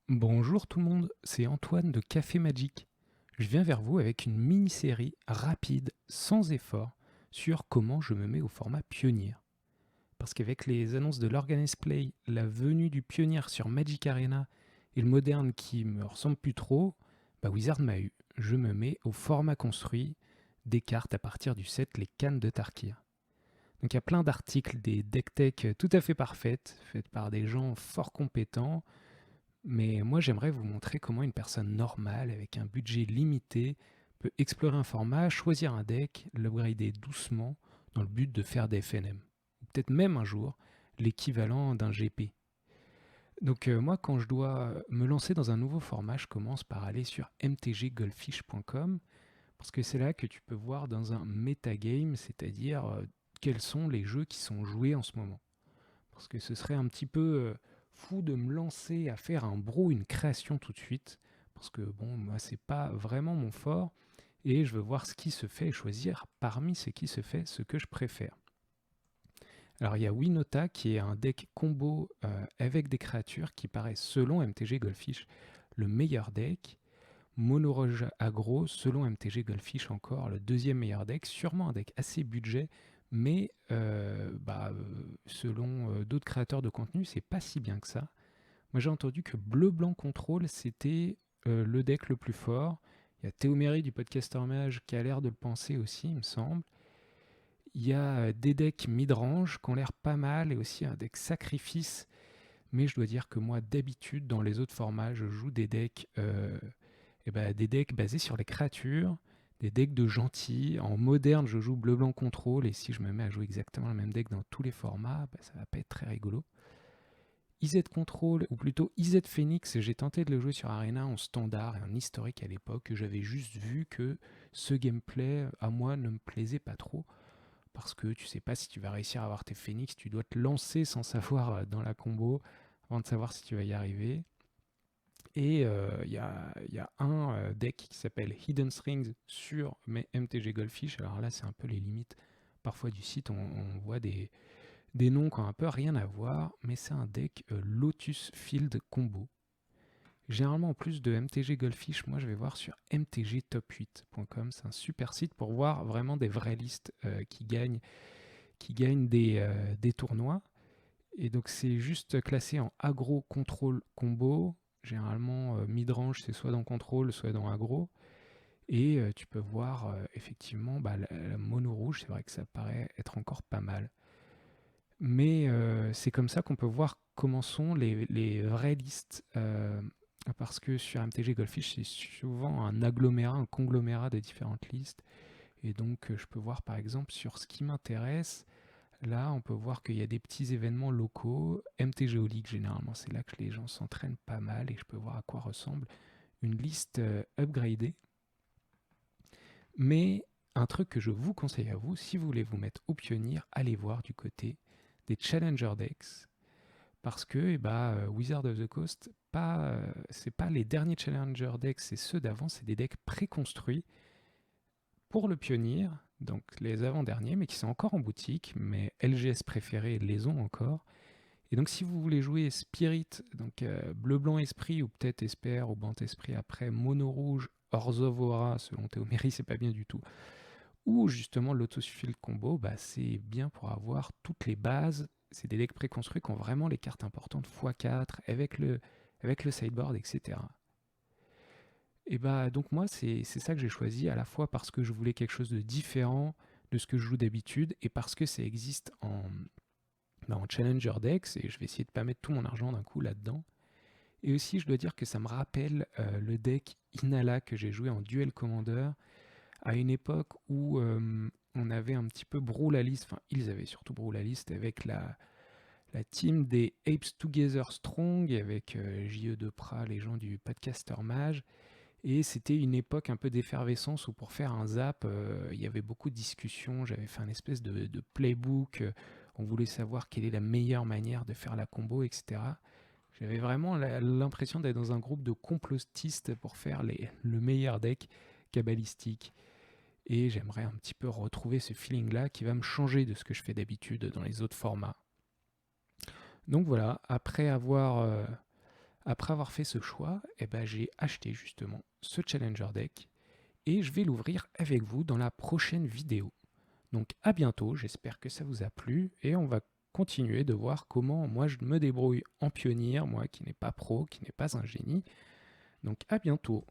Bonjour tout le monde, c'est Antoine de Café Magic. Je viens vers vous avec une mini-série rapide, sans effort, sur comment je me mets au format pionnier. Parce qu'avec les annonces de l'Organized Play, la venue du pionnier sur Magic Arena et le moderne qui me ressemble plus trop, Wizard m'a eu. Je me mets au format construit des cartes à partir du set Les Cannes de Tarkir. Donc il y a plein d'articles, des deck tech tout à fait parfaites, faites par des gens fort compétents, mais moi, j'aimerais vous montrer comment une personne normale, avec un budget limité, peut explorer un format, choisir un deck, l'upgrader doucement, dans le but de faire des FNM. Ou peut-être même un jour, l'équivalent d'un GP. Donc moi, quand je dois me lancer dans un nouveau format, je commence par aller sur mtggoldfish.com, parce que c'est là que tu peux voir dans un metagame, c'est-à-dire quels sont les jeux qui sont joués en ce moment. Parce que ce serait un petit peu fou de me lancer à faire un bro, une création tout de suite. Parce que bon, moi, c'est pas vraiment mon fort. Et je veux voir ce qui se fait et choisir parmi ce qui se fait ce que je préfère. Alors il y a Winota qui est un deck combo avec des créatures qui paraît selon MTG Goldfish le meilleur deck. Mono Rouge aggro, selon MTG Goldfish encore, le deuxième meilleur deck, sûrement un deck assez budget, mais selon d'autres créateurs de contenu, c'est pas si bien que ça. Moi j'ai entendu que Bleu-Blanc Control, c'était le deck le plus fort. Il y a Théoméry du podcaster Mage qui a l'air de le penser aussi, il me semble. Il y a des decks mid-range qui ont l'air pas mal, et aussi un deck Sacrifice, mais je dois dire que moi d'habitude, dans les autres formats, je joue des decks des decks basés sur les créatures, des decks de gentils. En moderne, je joue bleu-blanc contrôle, et si je me mets à jouer exactement le même deck dans tous les formats, ça va pas être très rigolo. IZ Control, ou plutôt IZ Phoenix, j'ai tenté de le jouer sur Arena en standard et en historique à l'époque. J'avais juste vu que ce gameplay, à moi, ne me plaisait pas trop. Parce que tu sais pas si tu vas réussir à avoir tes Phoenix, tu dois te lancer sans savoir dans la combo avant de savoir si tu vas y arriver. Et il y a un deck qui s'appelle Hidden Strings sur mes MTG Goldfish. Alors là, c'est un peu les limites parfois du site. On voit des noms qui ont un peu rien à voir, mais c'est un deck Lotus Field Combo. Généralement, en plus de MTG Goldfish, moi je vais voir sur mtgtop8.com. C'est un super site pour voir vraiment des vraies listes qui gagnent des tournois. Et donc c'est juste classé en aggro, contrôle, combo. Généralement, mid-range, c'est soit dans contrôle, soit dans aggro. Et tu peux voir effectivement la mono rouge, c'est vrai que ça paraît être encore pas mal. Mais c'est comme ça qu'on peut voir comment sont les vraies listes. Parce que sur MTG Goldfish, c'est souvent un agglomérat, un conglomérat de différentes listes. Et donc je peux voir par exemple sur ce qui m'intéresse. Là, on peut voir qu'il y a des petits événements locaux. MTGO League, généralement, c'est là que les gens s'entraînent pas mal, et je peux voir à quoi ressemble une liste upgradée. Mais un truc que je vous conseille à vous, si vous voulez vous mettre au pionnier, allez voir du côté des Challenger Decks. Parce que Wizard of the Coast, c'est pas les derniers Challenger Decks, c'est ceux d'avant, c'est des decks préconstruits pour le pionnier, donc les avant-derniers, mais qui sont encore en boutique, mais LGS préférés les ont encore. Et donc si vous voulez jouer Spirit, donc bleu-blanc esprit, ou peut-être Esper ou Bant esprit après, mono rouge, Orzovora, selon Théoméry, c'est pas bien du tout, ou justement l'Autofield combo, c'est bien pour avoir toutes les bases. C'est des decks préconstruits qui ont vraiment les cartes importantes x4 avec le sideboard, etc. Et donc moi, c'est ça que j'ai choisi, à la fois parce que je voulais quelque chose de différent de ce que je joue d'habitude, et parce que ça existe en Challenger Decks, et je vais essayer de pas mettre tout mon argent d'un coup là-dedans. Et aussi, je dois dire que ça me rappelle le deck Inala que j'ai joué en Duel Commander, à une époque où on avait un petit peu brûlé la liste, enfin ils avaient surtout brûlé la liste avec la team des Apes Together Strong, avec J.E. Deprat, les gens du podcaster Mage. Et c'était une époque un peu d'effervescence où pour faire un zap, il y avait beaucoup de discussions. J'avais fait un espèce de playbook. On voulait savoir quelle est la meilleure manière de faire la combo, etc. J'avais vraiment l'impression d'être dans un groupe de complotistes pour faire le meilleur deck cabalistique. Et j'aimerais un petit peu retrouver ce feeling-là qui va me changer de ce que je fais d'habitude dans les autres formats. Donc voilà, Après avoir fait ce choix, j'ai acheté justement ce Challenger Deck et je vais l'ouvrir avec vous dans la prochaine vidéo. Donc à bientôt, j'espère que ça vous a plu et on va continuer de voir comment moi je me débrouille en pionnier, moi qui n'ai pas pro, qui n'est pas un génie. Donc à bientôt.